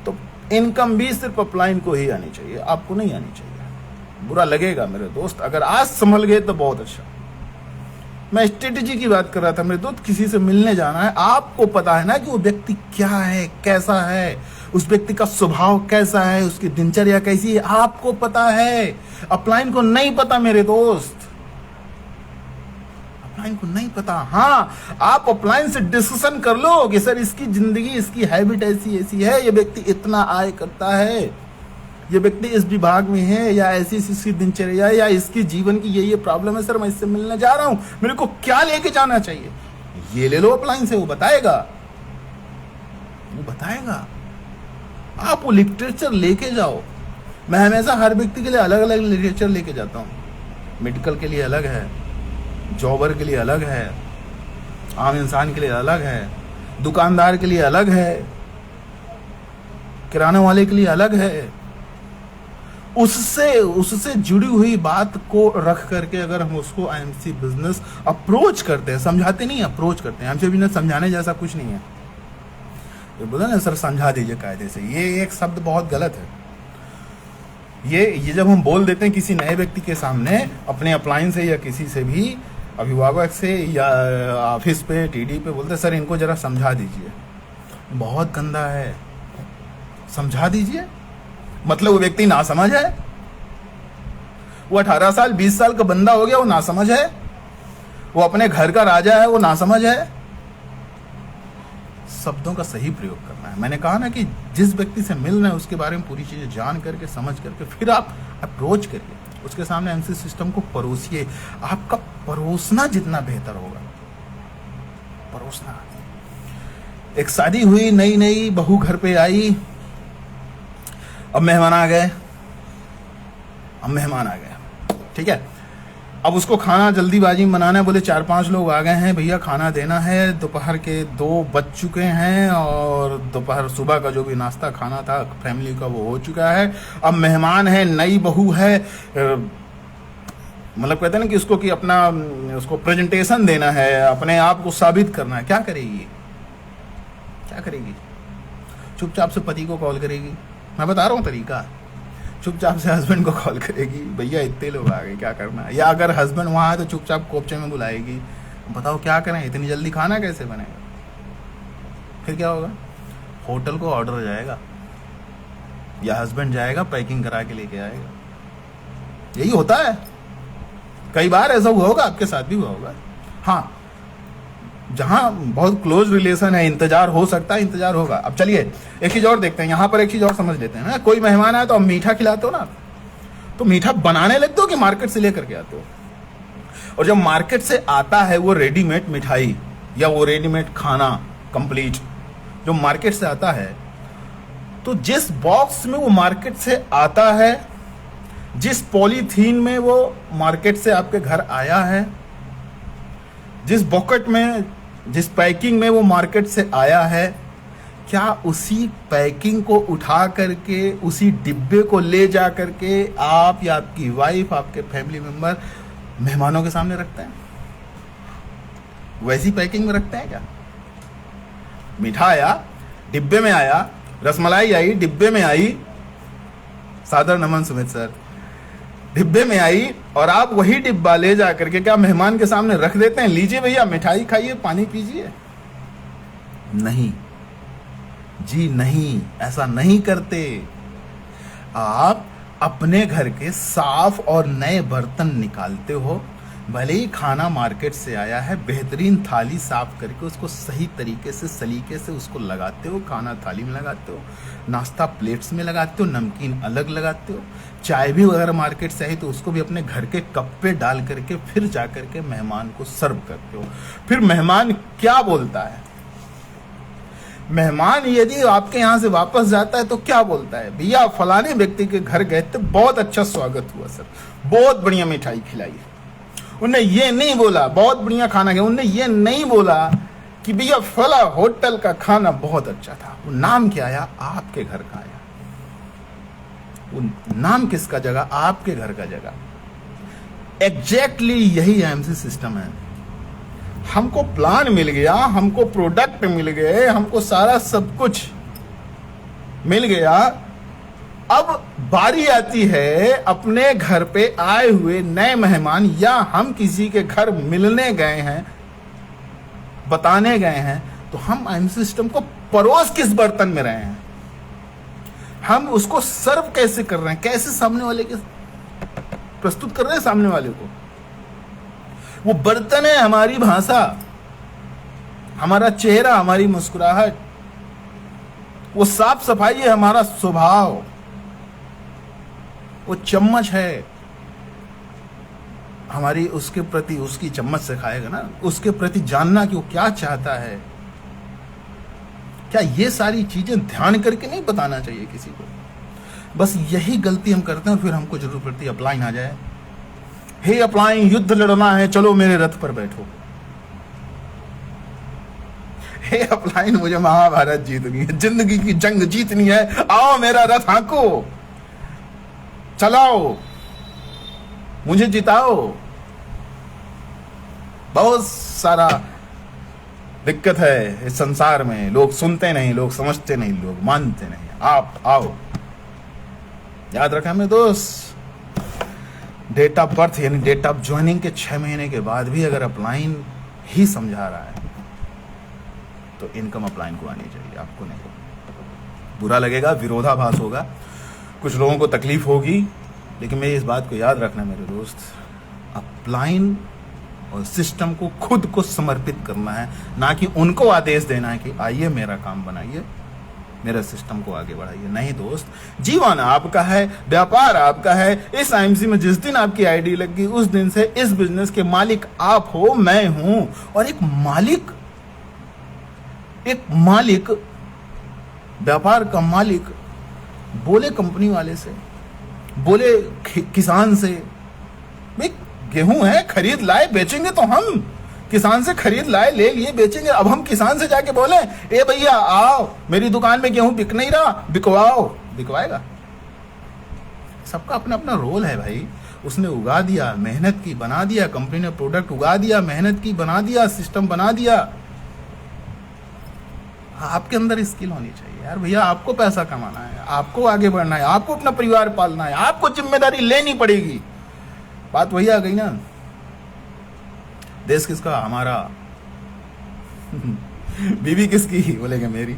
S1: तो इनकम भी सिर्फ अपलाइन को ही आनी चाहिए, आपको नहीं आनी चाहिए। बुरा लगेगा मेरे दोस्त, अगर आज संभल गए तो बहुत अच्छा। मैं स्ट्रेटेजी की बात कर रहा था मेरे दोस्त, किसी से मिलने जाना है, आपको पता है ना कि वो व्यक्ति क्या है, कैसा है, उस व्यक्ति का स्वभाव कैसा है, उसकी दिनचर्या कैसी है, आपको पता है। अपलाइन को नहीं पता मेरे दोस्त, अपलाइन को नहीं पता। हाँ, आप अपलाइन से डिस्कशन कर लो कि सर इसकी जिंदगी, इसकी हैबिट ऐसी ऐसी है, ये व्यक्ति इतना आय करता है, ये व्यक्ति इस विभाग में है, या ऐसी इसकी दिनचर्या, या इसकी जीवन की ये प्रॉब्लम है, सर मैं इससे मिलने जा रहा हूं, मेरे को क्या लेके जाना चाहिए, ये ले लो अपलाइन से, वो बताएगा, वो बताएगा। आप वो लिटरेचर लेके जाओ। मैं हमेशा हर व्यक्ति के लिए अलग अलग लिटरेचर लेके जाता हूँ। मेडिकल के लिए अलग है, जॉबर के लिए अलग है, आम इंसान के लिए अलग है, दुकानदार के लिए अलग है, किराने वाले के लिए अलग है। उससे जुड़ी हुई बात को रख करके अगर हम उसको आईएमसी बिजनेस अप्रोच करते हैं, समझाते नहीं, अप्रोच करते हैं। आईएमसी बिजनेस समझाने जैसा कुछ नहीं है। ये बोला ना सर समझा दीजिए कायदे से, ये एक शब्द बहुत गलत है। ये जब हम बोल देते हैं किसी नए व्यक्ति के सामने, अपने अपलाइन से या किसी से भी, अभिभावक से या ऑफिस पे, टीडी पे, बोलते सर इनको जरा समझा दीजिए, बहुत गंदा है। समझा दीजिए मतलब वो व्यक्ति ना समझ है, वो 18 साल 20 साल का बंदा हो गया, वो ना समझ है, वो अपने घर का राजा है, वो ना समझ है। शब्दों का सही प्रयोग करना है। मैंने कहा ना कि जिस व्यक्ति से मिल रहे हैं उसके बारे में पूरी चीजें जान करके, समझ करके फिर आप अप्रोच करिए, उसके सामने एमसी सिस्टम को परोसिए। आपका परोसना जितना बेहतर होगा, परोसना। एक शादी हुई, नई नई बहू घर पे आई, अब मेहमान आ गए, ठीक है। अब उसको खाना जल्दीबाजी में बनाना है, बोले 4-5 लोग आ गए हैं भैया, खाना देना है, दोपहर के 2 बज चुके हैं और दोपहर सुबह का जो भी नाश्ता खाना था फैमिली का वो हो चुका है। अब मेहमान है, नई बहू है, मतलब कहते हैं ना कि उसको कि अपना उसको प्रेजेंटेशन देना है, अपने आप को साबित करना है। क्या करेगी, क्या करेगी? चुपचाप से पति को कॉल करेगी, मैं बता रहा हूँ तरीका। चुपचाप से हस्बैंड को कॉल करेगी, भैया इतने लोग आ गए, क्या करना है? या अगर हस्बैंड वहाँ है तो चुपचाप कोपचे में बुलाएगी, बताओ क्या करें, इतनी जल्दी खाना कैसे बनेगा? फिर क्या होगा? होटल को ऑर्डर जाएगा या हस्बैंड जाएगा पैकिंग करा के लेके आएगा। यही होता है, कई बार ऐसा हुआ होगा, आपके साथ भी हुआ होगा। हाँ, जहां बहुत क्लोज रिलेशन है, इंतजार हो सकता है, इंतजार होगा। अब चलिए एक चीज और देखते हैं, यहां पर एक चीज और समझ लेते हैं ना। कोई मेहमान आए तो आप मीठा खिलाते हो ना, तो मीठा बनाने लगते हो कि मार्केट से लेकर के आते हो? और जब मार्केट से आता है वो रेडीमेड मिठाई या वो रेडीमेड खाना कंप्लीट जो मार्केट से आता है, तो जिस बॉक्स में वो मार्केट से आता है, जिस पॉलीथीन में वो मार्केट से आपके घर आया है, जिस बॉकेट में, जिस पैकिंग में वो मार्केट से आया है, क्या उसी पैकिंग को उठा करके, उसी डिब्बे को ले जा करके आप या आपकी वाइफ, आपके फैमिली मेंबर मेहमानों के सामने रखते हैं? वैसी पैकिंग में रखते हैं क्या? मीठा आया, डिब्बे में आया, रसमलाई आई, डिब्बे में आई, सादर नमन सुमित सर, डिब्बे में आई, और आप वही डिब्बा ले जा करके क्या मेहमान के सामने रख देते हैं? लीजिए भैया मिठाई खाइए, पानी पीजिए। नहीं जी, नहीं, ऐसा नहीं करते। आप अपने घर के साफ और नए बर्तन निकालते हो, भले ही खाना मार्केट से आया है, बेहतरीन थाली साफ करके उसको सही तरीके से, सलीके से उसको लगाते हो, खाना थाली में लगाते हो, नाश्ता प्लेट्स में लगाते हो, नमकीन अलग लगाते हो, चाय भी अगर मार्केट से आई तो उसको भी अपने घर के कप पे डाल करके फिर जा करके मेहमान को सर्व करते हो। फिर मेहमान क्या बोलता है? मेहमान यदि आपके यहाँ से वापस जाता है तो क्या बोलता है? भैया फलाने व्यक्ति के घर गए थे, बहुत अच्छा स्वागत हुआ सर, बहुत बढ़िया मिठाई खिलाई। उन्हें ये नहीं बोला बहुत बढ़िया खाना गया, उन्हें ये नहीं बोला कि भैया फला होटल का खाना बहुत अच्छा था। वो नाम क्या आया? आपके घर का आया। वो नाम किसका जगह? आपके घर का जगह। एग्जैक्टली यही एमसी सिस्टम है। हमको प्लान मिल गया, हमको प्रोडक्ट मिल गए, हमको सारा सब कुछ मिल गया। अब बारी आती है अपने घर पे आए हुए नए मेहमान, या हम किसी के घर मिलने गए हैं, बताने गए हैं, तो हम एमसी सिस्टम को परोस किस बर्तन में रहे हैं? हम उसको सर्व कैसे कर रहे हैं? कैसे सामने वाले के प्रस्तुत कर रहे हैं? सामने वाले को वो बर्तन है हमारी भाषा, हमारा चेहरा, हमारी मुस्कुराहट, वो साफ सफाई है हमारा स्वभाव, वो चम्मच है हमारी उसके प्रति, उसकी चम्मच से खाएगा ना, उसके प्रति जानना कि वो क्या चाहता है। क्या ये सारी चीजें ध्यान करके नहीं बताना चाहिए किसी को? बस यही गलती हम करते हैं, फिर हमको जरूरत पड़ती है अपलाइन आ जाए, हे अपलाइन युद्ध लड़ना है, चलो मेरे रथ पर बैठो। हे अपलाइन मुझे महाभारत जीतनी है, जिंदगी की जंग जीतनी है, आओ मेरा रथ हाँको, चलाओ, मुझे जिताओ। बहुत सारा दिक्कत है इस संसार में, लोग सुनते नहीं, लोग समझते नहीं, लोग मानते नहीं। आप आओ। याद रखा मेरे दोस्त, डेट ऑफ बर्थ यानी डेट ऑफ ज्वाइनिंग के 6 महीने के बाद भी अगर अपलाइन ही समझा रहा है तो इनकम अपलाइन को आनी चाहिए, आपको नहीं। बुरा लगेगा, विरोधाभास होगा, कुछ लोगों को तकलीफ होगी, लेकिन मेरी इस बात को याद रखना मेरे दोस्त, अपलाइन और सिस्टम को खुद को समर्पित करना है, ना कि उनको आदेश देना है कि आइए मेरा काम बनाइए, मेरे सिस्टम को आगे बढ़ाइए। नहीं दोस्त, जीवन आपका है, व्यापार आपका है। इस आईएमसी में जिस दिन आपकी आईडी लगी उस दिन से इस बिजनेस के मालिक आप हो, मैं हूं। और एक मालिक, व्यापार का मालिक बोले कंपनी वाले से, बोले किसान से, गेहूं है, खरीद लाए बेचेंगे तो हम किसान से खरीद लाए, ले लिए, बेचेंगे। अब हम किसान से जाके बोले ए भैया आओ मेरी दुकान में गेहूं बिक नहीं रहा, बिकवाओ, बिकवाएगा? सबका अपना अपना रोल है भाई। उसने उगा दिया, मेहनत की, बना दिया, कंपनी ने प्रोडक्ट उगा दिया, मेहनत की, बना दिया, सिस्टम बना दिया। आपके अंदर स्किल होनी चाहिए यार भैया। आपको पैसा कमाना है, आपको आगे बढ़ना है, आपको अपना परिवार पालना है, आपको जिम्मेदारी लेनी पड़ेगी। बात वही आ गई ना, देश किसका? हमारा। बीवी किसकी? बोलेगा मेरी।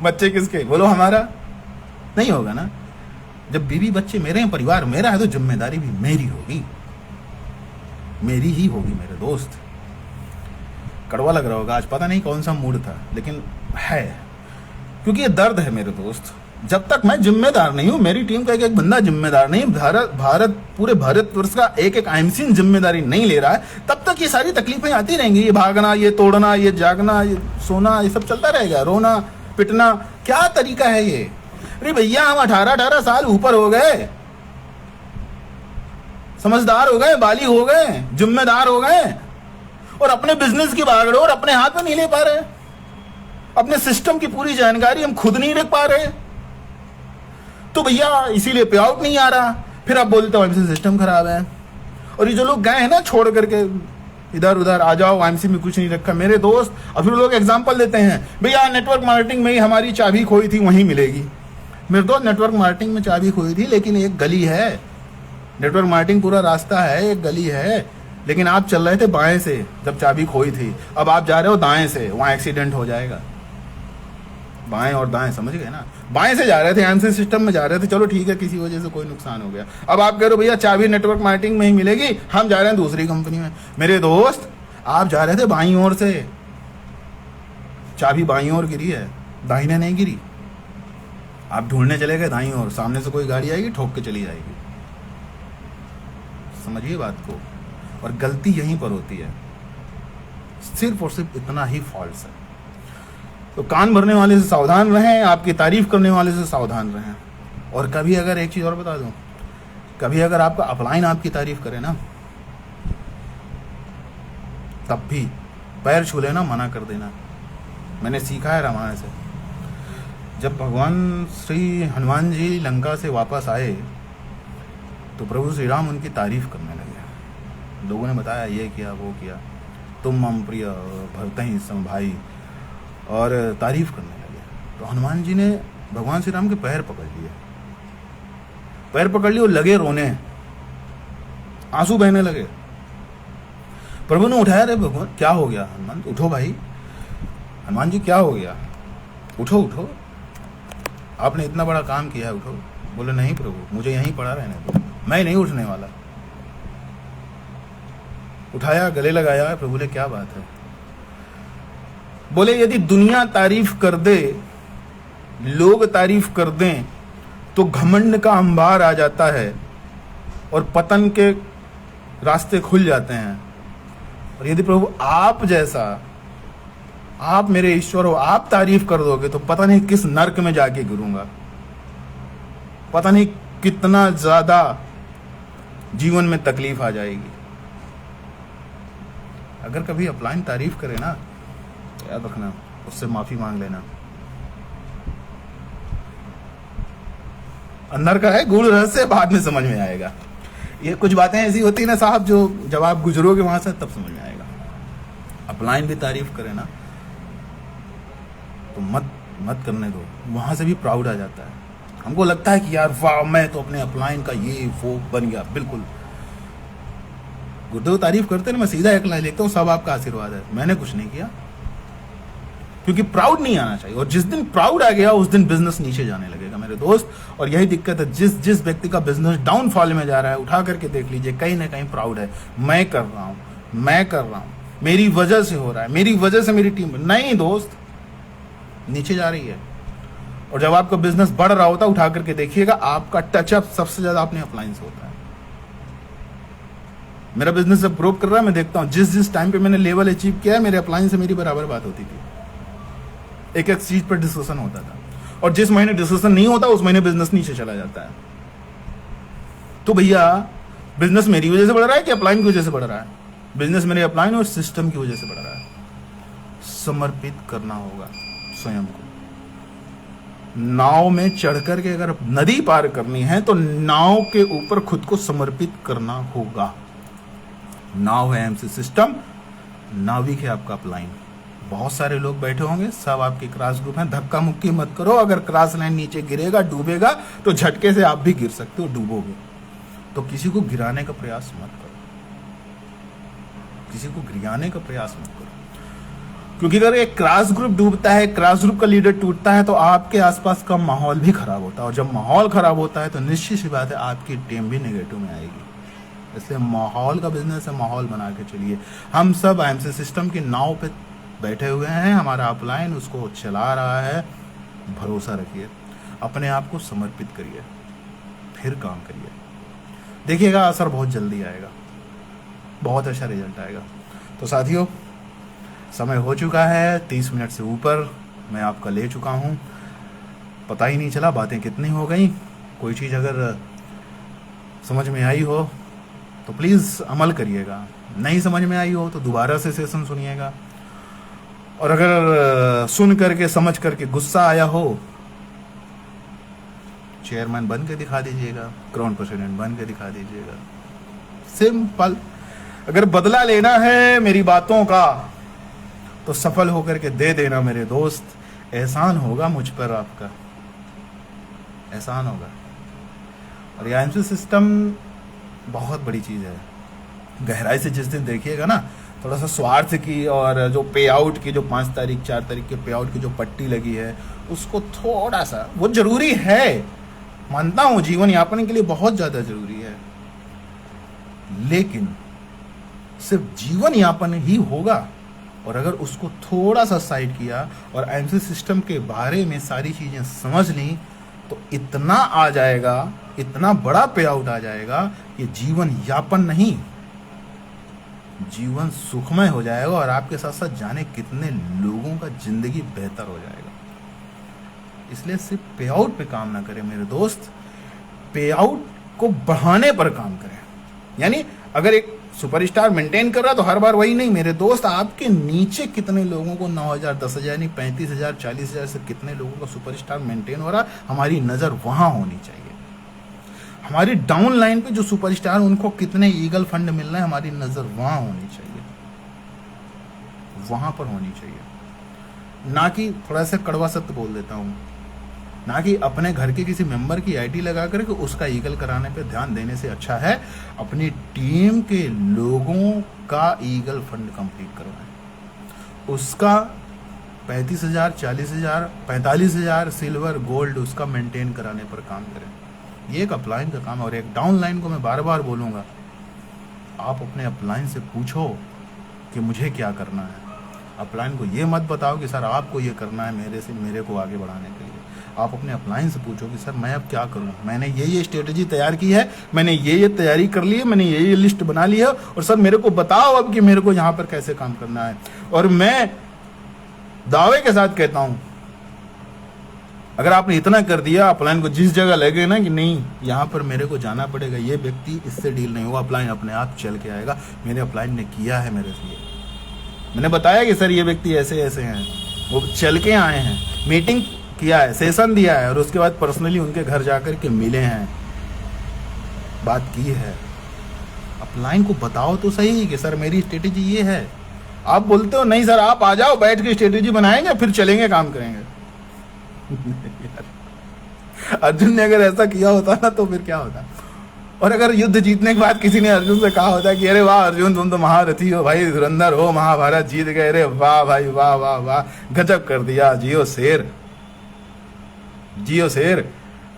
S1: बच्चे किसके? बोलो हमारा। नहीं होगा ना। जब बीवी बच्चे मेरे हैं, परिवार मेरा है, तो जिम्मेदारी भी मेरी होगी, मेरी ही होगी मेरे दोस्त। कड़वा लग रहा होगा आज, पता नहीं कौन सा मूड था, लेकिन है, क्योंकि ये दर्द है मेरे दोस्त। जब तक मैं जिम्मेदार नहीं हूं, मेरी टीम का एक एक बंदा जिम्मेदार नहीं, भारत पूरे भारतवर्ष का एक एक आईएमसी जिम्मेदारी नहीं ले रहा है, तब तक ये सारी तकलीफें आती रहेंगी। ये भागना, ये तोड़ना, ये जागना, ये सोना, ये सब चलता रहेगा। रोना पिटना, क्या तरीका है ये? अरे भैया हम 18 साल ऊपर हो गए, समझदार हो गए, बाली हो गए, जिम्मेदार हो गए, और अपने बिजनेस की बागडोर अपने हाथ में नहीं ले पा रहे। अपने सिस्टम की पूरी जानकारी हम खुद नहीं रख पा रहे, तो भैया इसीलिए पे आउट नहीं आ रहा। फिर आप बोलते हो आईएमसी सिस्टम खराब है। और ये जो लोग गए हैं ना छोड़ करके इधर उधर, आ जाओ आईएमसी में कुछ नहीं रखा, मेरे दोस्त। और फिर लोग एग्जांपल देते हैं, भैया नेटवर्क मार्केटिंग में ही हमारी चाबी खोई थी, वहीं मिलेगी। मेरे दोस्त, नेटवर्क मार्केटिंग में चाबी खोई थी, लेकिन एक गली है। नेटवर्क मार्केटिंग पूरा रास्ता है, एक गली है, लेकिन आप चल रहे थे बाएं से जब चाबी खोई थी, अब आप जा रहे हो दाएं से, वहां एक्सीडेंट हो जाएगा। बाएं और दाएं, समझ गए ना? बाएं से जा रहे थे, आईएमसी सिस्टम में जा रहे थे, चलो ठीक है, किसी वजह से कोई नुकसान हो गया। अब आप कह रहे हो भैया चाबी नेटवर्क मार्केटिंग में ही मिलेगी, हम जा रहे हैं दूसरी कंपनी में। मेरे दोस्त, आप जा रहे थे बाईं ओर से, चाबी बाईं ओर गिरी है, दाहिने नहीं गिरी। आप ढूंढने चले गए दाईं ओर, सामने से कोई गाड़ी आएगी, ठोक के चली जाएगी। समझिए बात को। और गलती यहीं पर होती है, सिर्फ और सिर्फ इतना ही फॉल्ट है। तो कान भरने वाले से सावधान रहें, आपकी तारीफ करने वाले से सावधान रहें। और कभी अगर एक चीज और बता दूं, कभी अगर आपका अपलाइन आपकी तारीफ करे ना, तब भी पैर छू लेना, मना कर देना। मैंने सीखा है रामायण से। जब भगवान श्री हनुमान जी लंका से वापस आए, तो प्रभु श्री राम उनकी तारीफ करने लगे। लोगों ने बताया ये किया, वो किया, तुम मम प्रिय भरतहि सम भाई, और तारीफ करने लगे। तो हनुमान जी ने भगवान श्री राम के पैर पकड़ लिए, पैर पकड़ लिए और लगे रोने, आंसू बहने लगे। प्रभु ने उठाया, रे भगवान क्या हो गया? हनुमान, उठो भाई। हनुमान जी क्या हो गया? उठो उठो, आपने इतना बड़ा काम किया है, उठो। बोले नहीं प्रभु, मुझे यहीं पड़ा रहने दो, मैं नहीं उठने वाला। उठाया, गले लगाया। प्रभु बोले क्या बात है? बोले यदि दुनिया तारीफ कर दे, लोग तारीफ कर दें, तो घमंड का अंबार आ जाता है और पतन के रास्ते खुल जाते हैं। और यदि प्रभु आप जैसा, आप मेरे ईश्वर हो, आप तारीफ कर दोगे, तो पता नहीं किस नर्क में जाके गिरूंगा, पता नहीं कितना ज्यादा जीवन में तकलीफ आ जाएगी। अगर कभी अपलाइन तारीफ करे ना, याद रखना, उससे माफी मांग लेना। अंदर का है गूढ़ रहस्य, बाद में समझ में आएगा। ये कुछ बातें ऐसी होती है ना साहब, जो जब आप गुजरोगे वहां से तब समझ में आएगा। अपलाइन भी तारीफ करे ना, तो मत करने दो, वहां से भी प्राउड आ जाता है। हमको लगता है कि यार वाह, मैं तो अपने अपलाइन का ये वो बन गया। बिल्कुल, गुरुदेव तारीफ करते ना, मैं सीधा एक लाइन लिखता हूँ, सब आपका आशीर्वाद है, मैंने कुछ नहीं किया। क्योंकि प्राउड नहीं आना चाहिए, और जिस दिन प्राउड आ गया उस दिन बिजनेस नीचे जाने लगेगा मेरे दोस्त। और यही दिक्कत है, जिस व्यक्ति का बिजनेस डाउनफॉल में जा रहा है, उठा करके देख लीजिए, कहीं ना कहीं प्राउड है। मैं कर रहा हूं, मेरी वजह से हो रहा है, मेरी वजह से मेरी टीम। नहीं दोस्त, नीचे जा रही है। और जब आपका बिजनेस बढ़ रहा होता है, उठा करके देखिएगा, आपका टचअप सबसे ज्यादा अपने अपलाइन से होता है। मेरा बिजनेस जब ग्रो कर रहा है, मैं देखता हूं जिस टाइम पे मैंने लेवल अचीव किया है, मेरे अपलाइन से मेरी बराबर बात होती थी। एक एक चीज पर डिस्कशन होता था, और जिस महीने डिस्कशन नहीं होता, उस महीने बिजनेस नीचे चला जाता है। तो भैया बिजनेस मेरी वजह से बढ़ रहा है कि अपलाइन की वजह से बढ़ रहा है? बिजनेस मेरे अपलाइन और सिस्टम की वजह से बढ़ रहा है। समर्पित करना होगा स्वयं को। नाव में चढ़ करके अगर नदी पार करनी है तो नाव के ऊपर खुद को समर्पित करना होगा। नाव है एमसी सिस्टम, नाविक है आपका अपलाइन। बहुत सारे लोग बैठे होंगे, सब आपके क्रॉस ग्रुप हैं। धक्का मुक्की मत करो, अगर क्रॉस लाइन नीचे गिरेगा, डूबेगा तो झटके से आप भी गिर सकते हो, डूबोगे। तो किसी को गिराने का प्रयास मत करो, किसी को गिराने का प्रयास मत करो, क्योंकि अगर एक क्रॉस ग्रुप डूबता है, क्रॉस ग्रुप का लीडर टूटता है तो आपके आसपास का माहौल भी खराब होता है, और जब माहौल खराब होता है तो निश्चित सी बात है आपकी टीम भी नेगेटिव में आएगी। इसलिए माहौल का बिजनेस है, माहौल बना के चलिए। हम सब आईएमसी सिस्टम की नाव पे बैठे हुए हैं, हमारा अपलाइन उसको चला रहा है। भरोसा रखिए, अपने आप को समर्पित करिए, फिर काम करिए, देखिएगा असर बहुत जल्दी आएगा, बहुत अच्छा रिजल्ट आएगा। तो साथियों, समय हो चुका है 30 मिनट से ऊपर मैं आपका ले चुका हूं, पता ही नहीं चला बातें कितनी हो गई। कोई चीज़ अगर समझ में आई हो तो प्लीज़ अमल करिएगा, नहीं समझ में आई हो तो दोबारा से सेशन सुनिएगा, और अगर सुन करके समझ करके गुस्सा आया हो, चेयरमैन बन के दिखा दीजिएगा, क्राउन प्रेसिडेंट बन के दिखा दीजिएगा। सिंपल। अगर बदला लेना है मेरी बातों का तो सफल होकर के दे देना मेरे दोस्त, एहसान होगा मुझ पर आपका, एहसान होगा। और ये आईएमसी सिस्टम बहुत बड़ी चीज़ है। गहराई से जिस दिन देखिएगा ना, थोड़ा सा स्वार्थ की और जो पे आउट की, जो 5 तारीख 4 तारीख के पे आउट की जो पट्टी लगी है, उसको थोड़ा सा, वो जरूरी है, मानता हूं जीवन यापन के लिए बहुत ज़्यादा जरूरी है, लेकिन सिर्फ जीवन यापन ही होगा। और अगर उसको थोड़ा सा साइड किया और आईएमसी सिस्टम के बारे में सारी चीज़ें समझ ली तो इतना आ जाएगा, इतना बड़ा पे आउट आ जाएगा कि जीवन यापन नहीं, जीवन सुखमय हो जाएगा, और आपके साथ साथ जाने कितने लोगों का जिंदगी बेहतर हो जाएगा। इसलिए सिर्फ पे आउट पे काम ना करें मेरे दोस्त, पे आउट को बढ़ाने पर काम करें। यानी अगर एक सुपरस्टार मेंटेन कर रहा तो हर बार वही नहीं मेरे दोस्त, आपके नीचे कितने लोगों को 9,000 10,000 नहीं 35,000 40,000 से कितने लोगों का सुपरस्टार मेंटेन हो रहा, हमारी नजर वहां होनी चाहिए। हमारी डाउन लाइन पे जो सुपरस्टार, उनको कितने ईगल फंड मिल रहे हैं, हमारी नजर वहां होनी चाहिए, वहां पर होनी चाहिए। ना कि थोड़ा सा कड़वा सत्य बोल देता हूं, ना कि अपने घर के किसी मेंबर की आईडी लगा करके उसका ईगल कराने पे ध्यान देने से अच्छा है अपनी टीम के लोगों का ईगल फंड कंप्लीट करवाएं। उसका 35,000 40,000 45,000 सिल्वर गोल्ड उसका मेंटेन कराने पर काम करें। ये एक अपलाइन का काम है। और एक डाउन लाइन को मैं बार बार बोलूँगा, आप अपने अपलाइन से पूछो कि मुझे क्या करना है। अपलाइन को ये मत बताओ कि सर आपको ये करना है मेरे को आगे बढ़ाने के लिए। आप अपने अपलाइन से पूछो कि सर मैं अब क्या करूं, मैंने ये स्ट्रेटजी तैयार की है, मैंने ये तैयारी कर ली है, मैंने ये लिस्ट बना ली है, और सर मेरे को बताओ अब कि मेरे को यहाँ पर कैसे काम करना है। और मैं दावे के साथ कहता हूं, अगर आपने इतना कर दिया, अपलाइन को जिस जगह लगे ना कि नहीं यहाँ पर मेरे को जाना पड़ेगा, ये व्यक्ति इससे डील नहीं होगा, अपलाइन अपने आप चल के आएगा। मेरे अपलाइन ने किया है मेरे लिए, मैंने बताया कि सर ये व्यक्ति ऐसे ऐसे हैं, वो चल के आए हैं, मीटिंग किया है, सेशन दिया है, और उसके बाद पर्सनली उनके घर जाकर के मिले हैं, बात की है। अपलाइन को बताओ तो सही कि सर मेरी स्ट्रेटेजी ये है। आप बोलते हो नहीं सर आप आ जाओ, बैठ के स्ट्रेटेजी बनाएंगे फिर चलेंगे काम करेंगे। अर्जुन ने अगर ऐसा किया होता ना तो फिर क्या होता। और अगर युद्ध जीतने के बाद किसी ने अर्जुन से कहा होता कि अरे वाह अर्जुन तुम तो महारथी हो भाई, धुरंधर हो, महाभारत जीत गए, अरे वाह भाई वाह वाह वाह, गजब कर दिया, जियो शेर, जियो शेर,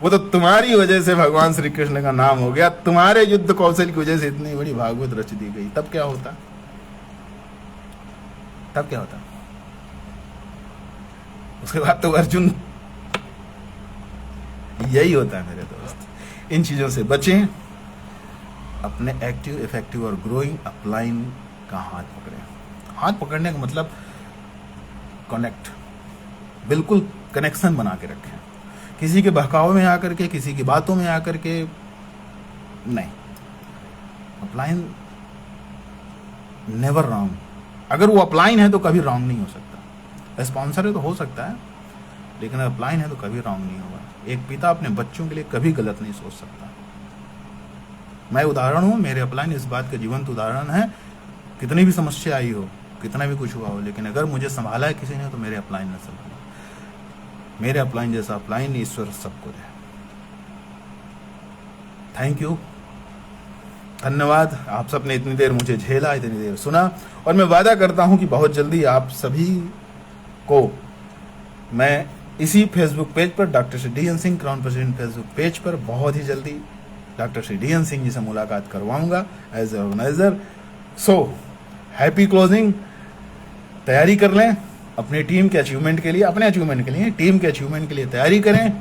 S1: वो तो तुम्हारी वजह से भगवान श्री कृष्ण का नाम हो गया, तुम्हारे युद्ध कौशल की वजह से इतनी बड़ी भागवत रच दी गई, तब क्या होता, तब क्या होता। उसके बाद तो अर्जुन, यही होता है मेरे दोस्त। इन चीजों से बचें, अपने एक्टिव इफेक्टिव और ग्रोइंग अपलाइन का हाथ पकड़ें। हाथ पकड़ने का मतलब कनेक्ट, बिल्कुल कनेक्शन बना के रखें। किसी के बहकाव में आकर के, किसी की बातों में आकर के नहीं, अपलाइन नेवर रॉन्ग। अगर वो अपलाइन है तो कभी रॉन्ग नहीं हो सकता। स्पॉन्सर है तो हो सकता है, लेकिन अपलाइन है तो कभी रॉन्ग नहीं होगा। एक पिता अपने बच्चों के लिए कभी गलत नहीं सोच सकता। मैं उदाहरण हूँ, मेरे अपलाइन इस बात का जीवंत उदाहरण है। कितनी भी समस्या आई हो, कितना भी कुछ हुआ हो, लेकिन अगर मुझे संभाला है किसी ने तो मेरे अपलाइन ने संभाला। मेरे अपलाइन जैसा अपलाइन ईश्वर सबको दे। थैंक यू, धन्यवाद। आप सबने इतनी देर मुझे झेला, इतनी देर सुना, और मैं वादा करता हूं कि बहुत जल्दी आप सभी को मैं इसी फेसबुक पेज पर, doctor Shri D N Singh crown president Facebook page पर बहुत ही जल्दी doctor Shri D N Singh ji से मुलाकात करवाऊंगा as a organiser. So happy closing. तैयारी कर लें अपनी टीम के अचीवमेंट के लिए, अपने अचीवमेंट के लिए, टीम के अचीवमेंट के लिए तैयारी करें।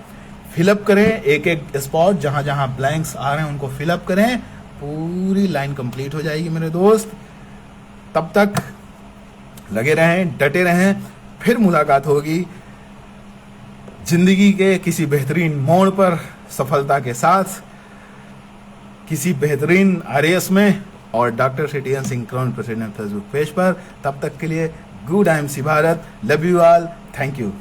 S1: फिलअप करें एक एक स्पॉट, जहां जहां ब्लैंक्स आ रहे हैं उनको फिलअप करें। पूरी लाइन कंप्लीट हो जाएगी मेरे दोस्त। तब तक लगे रहें, डटे रहें। फिर मुलाकात होगी जिंदगी के किसी बेहतरीन मोड़ पर, सफलता के साथ, किसी बेहतरीन आरएएस में, और doctor Shri D N Singh crown president Facebook page पर। तब तक के लिए good IMC Bharat, love you all, thank you.